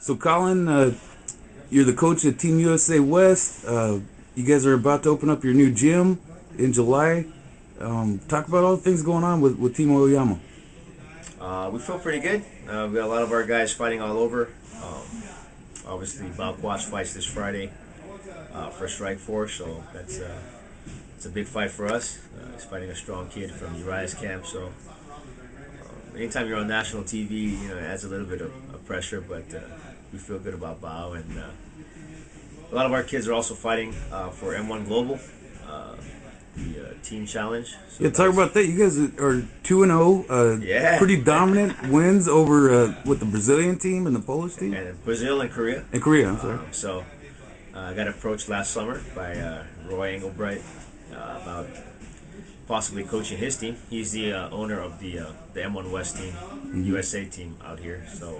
So, Colin, you're the coach at Team USA West. You guys are about to open up your new gym in July. Talk about all the things going on with Team Oyama. We feel pretty good. We got a lot of our guys fighting all over. Obviously, Balquash fights this Friday for Strike Force, so it's a big fight for us. He's fighting a strong kid from Uriah's camp, so anytime you're on national TV, it adds a little bit of pressure, but we feel good about Bao. And a lot of our kids are also fighting for M1 Global, the team challenge. So Yeah, talk about that. You guys are 2-0. Yeah. Pretty dominant wins over with the Brazilian team and the Polish team. And Brazil and Korea. And Korea, I'm sorry. So I got approached last summer by Roy Engelbright about possibly coaching his team. He's the owner of the M1 West team, USA team out here. So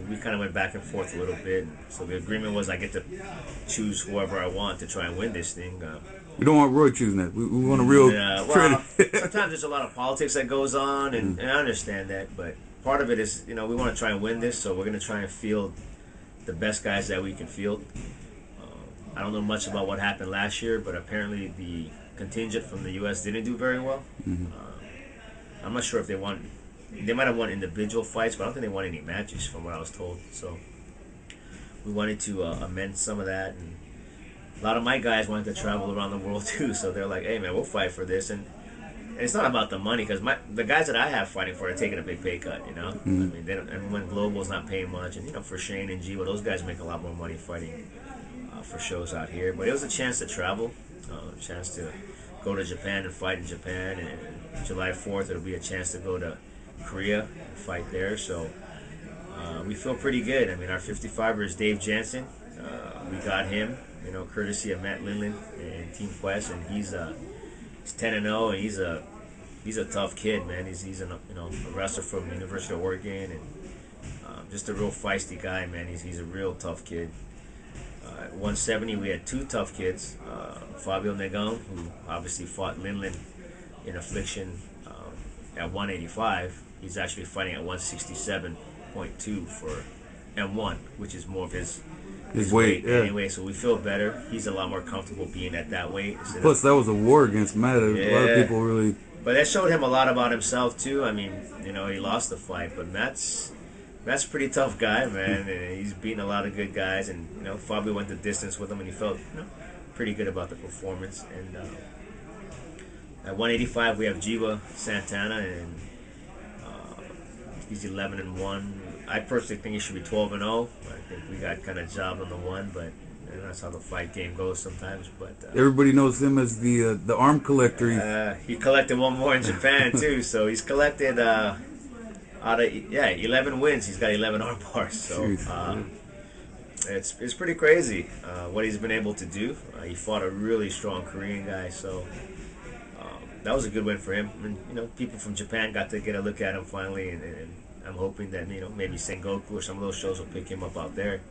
we kind of went back and forth a little bit. So the agreement was I get to choose whoever I want to try and win this thing. We don't want Roy choosing that. We want a real well, sometimes there's a lot of politics that goes on, and I understand that. But part of it is, we want to try and win this, so we're going to try and field the best guys that we can field. I don't know much about what happened last year, but apparently the contingent from the U.S. didn't do very well. I'm not sure if they won. They might have won individual fights, but I don't think they won any matches from what I was told. So we wanted to amend some of that, and a lot of my guys wanted to travel around the world too. So they're like, "Hey man, we'll fight for this." And it's not about the money, because the guys that I have fighting for are taking a big pay cut. I mean, they don't, and when Global's not paying much, and for Shane and Jiwa, those guys make a lot more money fighting for shows out here. But it was a chance to travel, a chance to go to Japan and fight in Japan, and July 4th it'll be a chance to go to Korea and fight there. So we feel pretty good. I mean, our 55er is Dave Jansen. We got him, courtesy of Matt Linlin and Team Quest, and he's 10-0, and he's a tough kid, man. He's a wrestler from the University of Oregon, and just a real feisty guy, man. He's a real tough kid. At 170, we had two tough kids. Fabio Negon, who obviously fought Linlin in Affliction at 185. He's actually fighting at 167.2 for M1, which is more of his weight. Yeah. Anyway, so we feel better. He's a lot more comfortable being at that weight. Plus, that was a war against Matt. A lot of people really... But that showed him a lot about himself, too. I mean, he lost the fight, but Matt's a pretty tough guy, man. And he's beaten a lot of good guys. And, Fabio went the distance with him, and he felt pretty good about the performance. And at 185, we have Jiwa Santana, and he's 11-1. I personally think he should be 12-0. I think we got kind of jobbed on the one, but that's how the fight game goes sometimes. But everybody knows him as the arm collector. He collected one more in Japan too, so he's collected out of 11 wins. He's got 11 arm bars. So it's pretty crazy what he's been able to do. He fought a really strong Korean guy, so that was a good win for him. And people from Japan got to get a look at him finally, and I'm hoping that maybe Sengoku or some of those shows will pick him up out there.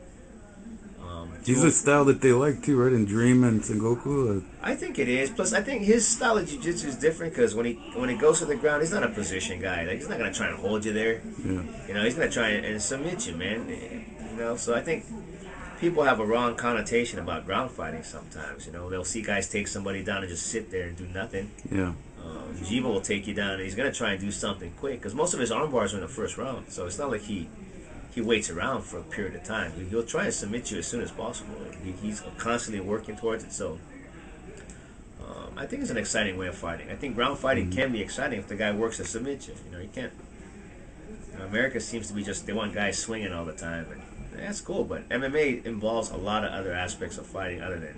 He's a style that they like too, right? In Dream and Sengoku. I think it is. Plus, I think his style of jiu-jitsu is different, because when he goes to the ground, he's not a position guy. Like, he's not gonna try and hold you there. Yeah. He's gonna try and submit you, man. So I think people have a wrong connotation about ground fighting sometimes. They'll see guys take somebody down and just sit there and do nothing. Yeah. Jiva will take you down, and he's going to try and do something quick, because most of his arm bars are in the first round. So it's not like he waits around for a period of time. He'll try and submit you as soon as possible. He's constantly working towards it. So I think it's an exciting way of fighting. I think ground fighting can be exciting if the guy works to submit you. You can't. America seems to be they want guys swinging all the time, and that's cool. But MMA involves a lot of other aspects of fighting other than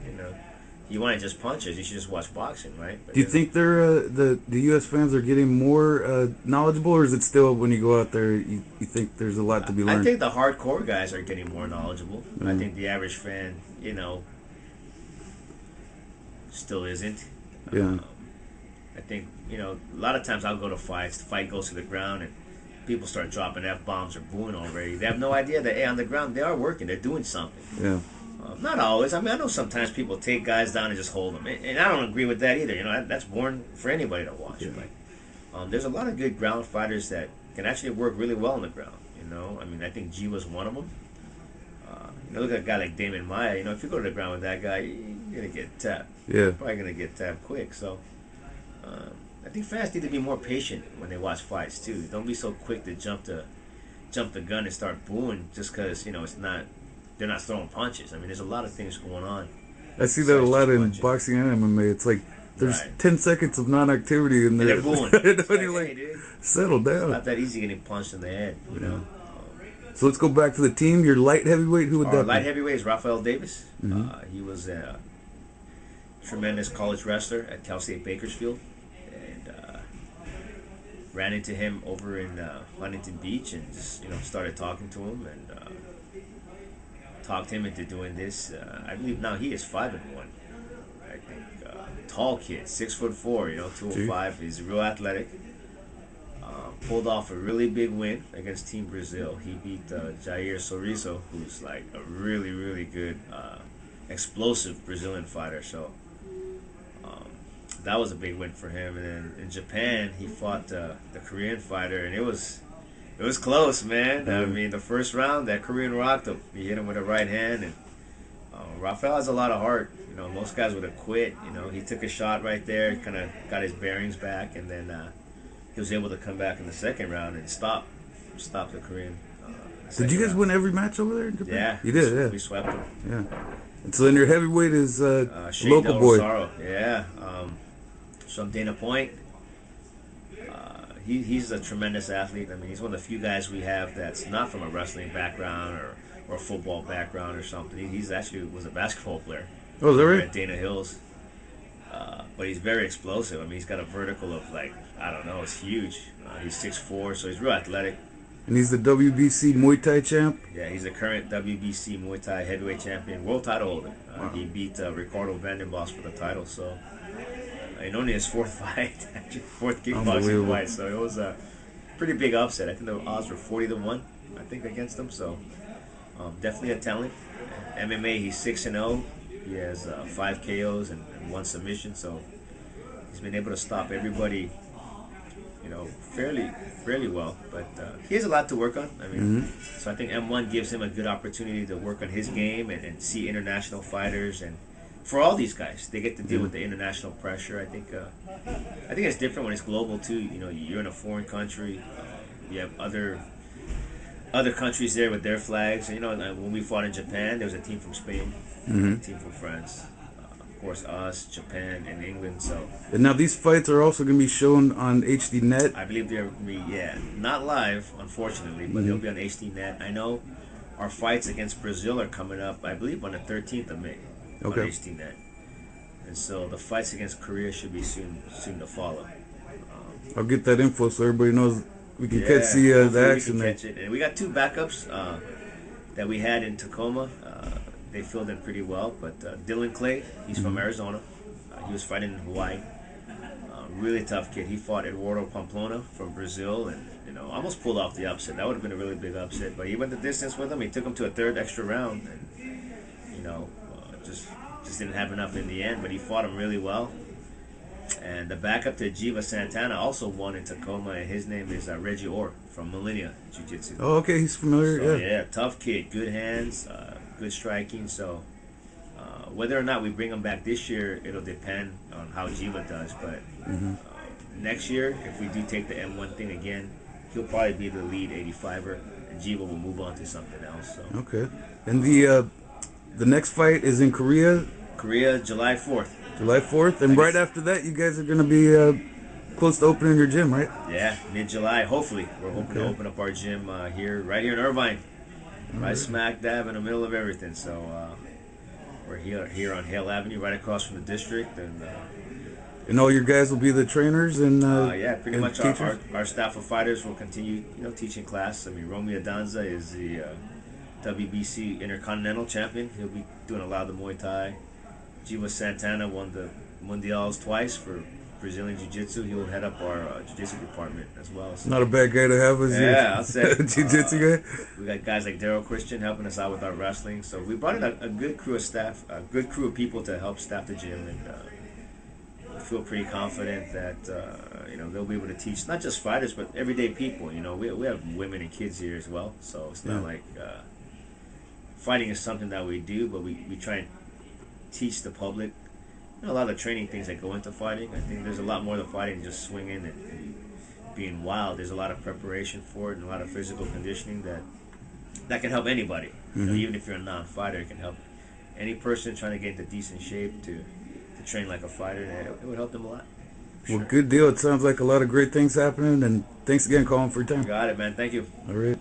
you want to just punches. You should just watch boxing, right? But do you think the U.S. fans are getting more knowledgeable, or is it still, when you go out there, you think there's a lot to be learned? I think the hardcore guys are getting more knowledgeable. I think the average fan, still isn't. Yeah. I think, a lot of times I'll go to fights, the fight goes to the ground, and people start dropping F-bombs or booing already. They have no idea that, on the ground, they are working. They're doing something. Yeah. Not always. I mean, I know sometimes people take guys down and just hold them, and I don't agree with that either. That's boring for anybody to watch. Yeah. But there's a lot of good ground fighters that can actually work really well on the ground. You know, I mean, I think G was one of them. Look at a guy like Damon Maya. You know, if you go to the ground with that guy, you're gonna get tapped. Yeah. You're probably gonna get tapped quick. So, I think fans need to be more patient when they watch fights too. Don't be so quick to jump the gun and start booing just because it's not. They're not throwing punches. I mean, there's a lot of things going on. I see that a lot in boxing and MMA. It's like there's 10 seconds of non-activity and they're booing. and you're like, hey, dude, settle down. It's not that easy getting punched in the head, you know. So let's go back to the team. Your light heavyweight, who would that be? Light heavyweight is Rafael Davis. He was a tremendous college wrestler at Cal State Bakersfield, and ran into him over in Huntington Beach, and just started talking to him and talked him into doing this. I believe now he is 5-1. I think tall kid, 6'4", 205. He's real athletic. Pulled off a really big win against Team Brazil. He beat Jair Sorriso, who's like a really, really good, explosive Brazilian fighter. So that was a big win for him. And then in Japan, he fought the Korean fighter, and it was close, man. I mean, the first round, that Korean rocked him. He hit him with a right hand, and Rafael has a lot of heart. Most guys would have quit. He took a shot right there, kind of got his bearings back, and then he was able to come back in the second round and stop the Korean. Did you guys round. win every match over there in Japan? Yeah, you did. Yeah, we swept them. Yeah, and so then your heavyweight is Shane local Del boy. Rosario. Yeah, from Dana Point. He's a tremendous athlete. I mean, he's one of the few guys we have that's not from a wrestling background or a football background or something. He's actually was a basketball player. Oh, is that right? At Dana Hills. But he's very explosive. I mean, he's got a vertical of it's huge. He's 6'4", so he's real athletic. And he's the WBC Muay Thai champ? Yeah, he's the current WBC Muay Thai heavyweight champion, world title holder. Wow. He beat Ricardo Vandenbos for the title, so only his fourth fight, actually fourth kickboxing fight. So it was a pretty big upset. I think the odds were 40-1, I think, against him. So definitely a talent. MMA, he's 6-0. He has 5 KOs and 1 submission. So he's been able to stop everybody, fairly well. But he has a lot to work on. I mean, so I think M1 gives him a good opportunity to work on his game and see international fighters. And for all these guys, they get to deal with the international pressure. I think it's different when it's global too. You're in a foreign country. You have other countries there with their flags. And, when we fought in Japan, there was a team from Spain, a team from France. Of course, us, Japan, and England. So. And now these fights are also going to be shown on HDNet. I believe they're going to be, not live, unfortunately, but they'll be on HDNet. I know our fights against Brazil are coming up, I believe, on the 13th of May on HDNet. And so the fights against Korea should be soon to follow. I'll get that info so everybody knows we can catch the action there. And we got 2 backups that we had in Tacoma. They filled in pretty well, but Dylan Clay, he's from Arizona. He was fighting in Hawaii. Really tough kid. He fought Eduardo Pamplona from Brazil, and almost pulled off the upset. That would have been a really big upset, but he went the distance with him. He took him to a 3rd extra round, and just didn't have enough in the end. But he fought him really well. And the backup to Jiva Santana also won in Tacoma, and his name is Reggie Orr from Millennia Jiu-Jitsu. Oh, okay, he's familiar. So, yeah, tough kid, good hands, good striking. So whether or not we bring him back this year, it'll depend on how Jiva does. But next year, if we do take the M1 thing again, he'll probably be the lead 85er, and Jiva will move on to something else. So. Okay. And the next fight is in Korea? Korea, July 4th. July 4th? And right after that, you guys are going to be close to opening your gym, right? Yeah, mid-July, hopefully. We're hoping to open up our gym right here in Irvine. Right smack dab in the middle of everything. So we're here on Hale Avenue, right across from the district. And all your guys will be the trainers and pretty and much our staff of fighters will continue teaching class. I mean, Romy Adanza is the WBC Intercontinental Champion. He'll be doing a lot of the Muay Thai. Jiva Santana won the Mundials twice for Brazilian Jiu-Jitsu. He'll head up our Jiu-Jitsu department as well. So. Not a bad guy to have as I'll say Jiu-Jitsu guy. We got guys like Daryl Christian helping us out with our wrestling. So we brought in a good crew of staff, a good crew of people to help staff the gym, and feel pretty confident that they'll be able to teach not just fighters but everyday people. We have women and kids here as well, so it's not like fighting is something that we do, but we try and teach the public a lot of training things that go into fighting. I think there's a lot more to fighting than just swinging and being wild. There's a lot of preparation for it and a lot of physical conditioning that can help anybody. Even if you're a non-fighter, it can help any person trying to get into decent shape to train like a fighter. It would help them a lot. Sure. Well, good deal. It sounds like a lot of great things happening, and thanks again, Colin, for your time. You got it, man. Thank you. All right.